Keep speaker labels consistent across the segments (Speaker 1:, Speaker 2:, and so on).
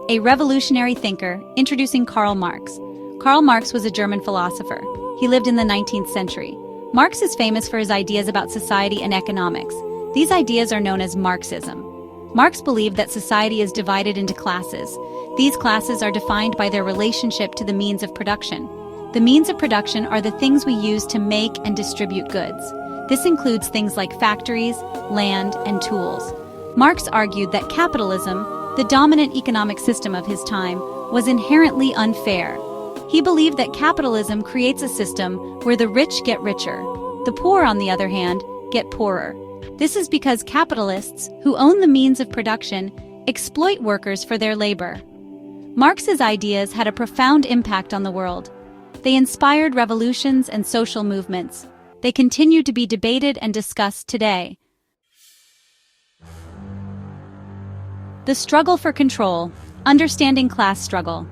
Speaker 1: a revolutionary thinker, introducing Karl Marx. Karl Marx was a German philosopher. He lived in the 19th century. Marx is famous for his ideas about society and economics. These ideas are known as Marxism. Marx believed that society is divided into classes. These classes are defined by their relationship to the means of production. The means of production are the things we use to make and distribute goods. This includes things like factories, land, and tools. Marx argued that capitalism, the dominant economic system of his time, was inherently unfair. He believed that capitalism creates a system where the rich get richer. The poor, on the other hand, get poorer. This is because capitalists, who own the means of production, exploit workers for their labor. Marx's ideas had a profound impact on the world. They inspired revolutions and social movements. They continue to be debated and discussed today. The struggle for control, understanding class struggle.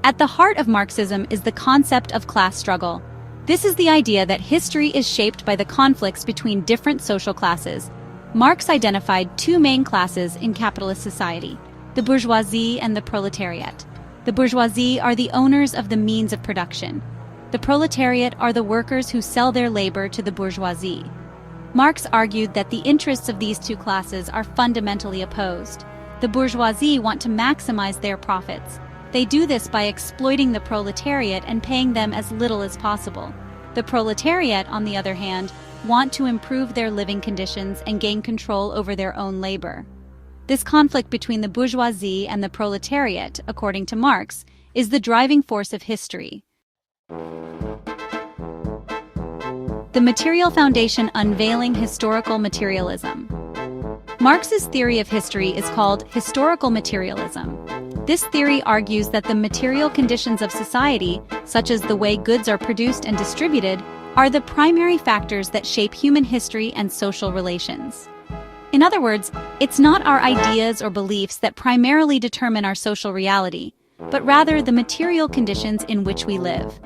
Speaker 1: At the heart of Marxism is the concept of class struggle. This is the idea that history is shaped by the conflicts between different social classes. Marx identified two main classes in capitalist society: the bourgeoisie and the proletariat. The bourgeoisie are the owners of the means of production. The proletariat are the workers who sell their labor to the bourgeoisie. Marx argued that the interests of these two classes are fundamentally opposed. The bourgeoisie want to maximize their profits. They do this by exploiting the proletariat and paying them as little as possible. The proletariat, on the other hand, want to improve their living conditions and gain control over their own labor. This conflict between the bourgeoisie and the proletariat, according to Marx, is the driving force of history. The Material Foundation Unveiling Historical Materialism. Marx's theory of history is called historical materialism. This theory argues that the material conditions of society, such as the way goods are produced and distributed, are the primary factors that shape human history and social relations. In other words, it's not our ideas or beliefs that primarily determine our social reality, but rather the material conditions in which we live.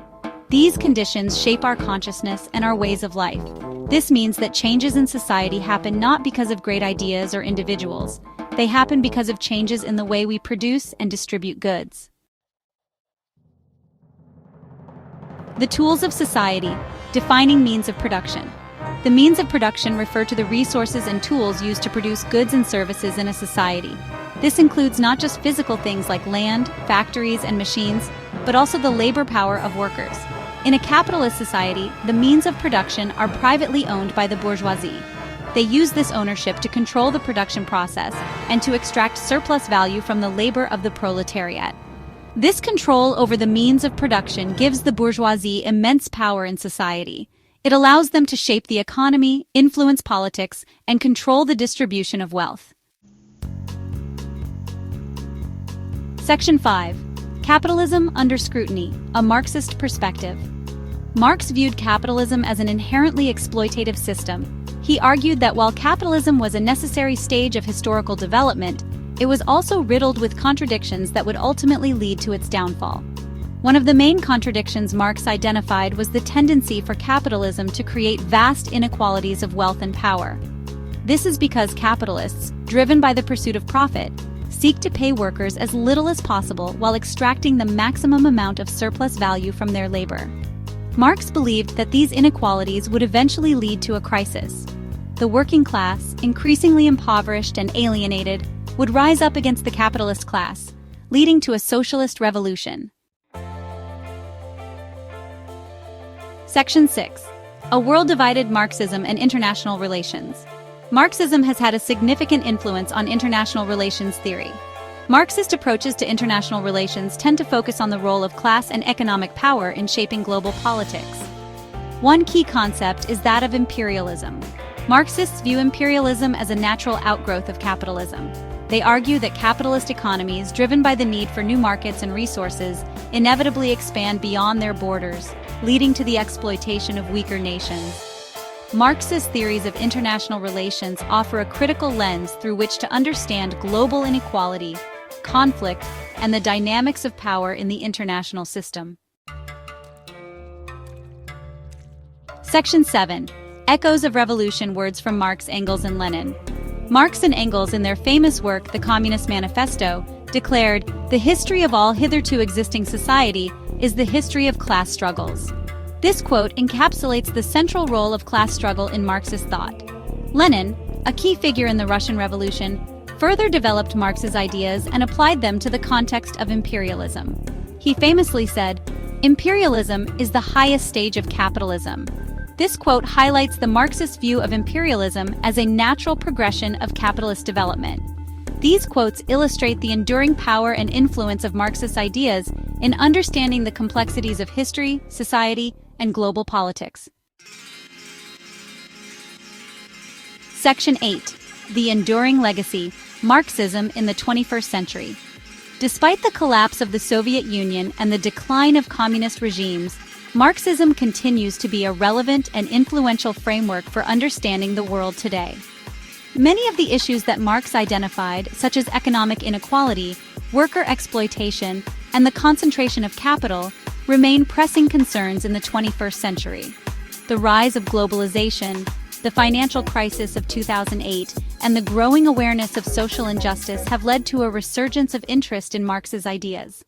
Speaker 1: These conditions shape our consciousness and our ways of life. This means that changes in society happen not because of great ideas or individuals. They happen because of changes in the way we produce and distribute goods. The tools of society, defining means of production. The means of production refer to the resources and tools used to produce goods and services in a society. This includes not just physical things like land, factories, and machines, but also the labor power of workers. In a capitalist society, the means of production are privately owned by the bourgeoisie. They use this ownership to control the production process and to extract surplus value from the labor of the proletariat. This control over the means of production gives the bourgeoisie immense power in society. It allows them to shape the economy, influence politics, and control the distribution of wealth. Section 5. Capitalism under scrutiny, a Marxist perspective. Marx viewed capitalism as an inherently exploitative system. He argued that while capitalism was a necessary stage of historical development, it was also riddled with contradictions that would ultimately lead to its downfall. One of the main contradictions Marx identified was the tendency for capitalism to create vast inequalities of wealth and power. This is because capitalists, driven by the pursuit of profit, seek to pay workers as little as possible while extracting the maximum amount of surplus value from their labor. Marx believed that these inequalities would eventually lead to a crisis. The working class, increasingly impoverished and alienated, would rise up against the capitalist class, leading to a socialist revolution. Section 6. A world-divided Marxism and international relations. Marxism has had a significant influence on international relations theory. Marxist approaches to international relations tend to focus on the role of class and economic power in shaping global politics. One key concept is that of imperialism. Marxists view imperialism as a natural outgrowth of capitalism. They argue that capitalist economies, driven by the need for new markets and resources, inevitably expand beyond their borders, leading to the exploitation of weaker nations. Marxist theories of international relations offer a critical lens through which to understand global inequality, conflict, and the dynamics of power in the international system. Section 7. Echoes of Revolution: Words from Marx, Engels, and Lenin. Marx and Engels, in their famous work, The Communist Manifesto, declared, "The history of all hitherto existing society is the history of class struggles." This quote encapsulates the central role of class struggle in Marxist thought. Lenin, a key figure in the Russian Revolution, further developed Marx's ideas and applied them to the context of imperialism. He famously said, "Imperialism is the highest stage of capitalism." This quote highlights the Marxist view of imperialism as a natural progression of capitalist development. These quotes illustrate the enduring power and influence of Marxist ideas in understanding the complexities of history, society, and global politics. Section 8. The Enduring Legacy, Marxism in the 21st Century. Despite the collapse of the Soviet Union and the decline of communist regimes, Marxism continues to be a relevant and influential framework for understanding the world today. Many of the issues that Marx identified, such as economic inequality, worker exploitation, and the concentration of capital, remain pressing concerns in the 21st century. The rise of globalization, the financial crisis of 2008, and the growing awareness of social injustice have led to a resurgence of interest in Marx's ideas.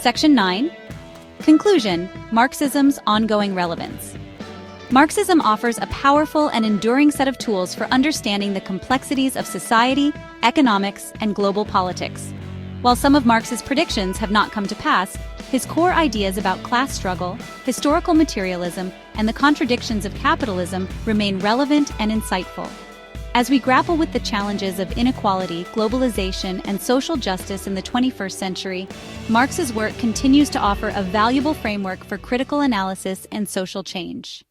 Speaker 1: Section 9. Conclusion: Marxism's ongoing relevance. Marxism offers a powerful and enduring set of tools for understanding the complexities of society, economics, and global politics. While some of Marx's predictions have not come to pass, his core ideas about class struggle, historical materialism, and the contradictions of capitalism remain relevant and insightful. As we grapple with the challenges of inequality, globalization, and social justice in the 21st century, Marx's work continues to offer a valuable framework for critical analysis and social change.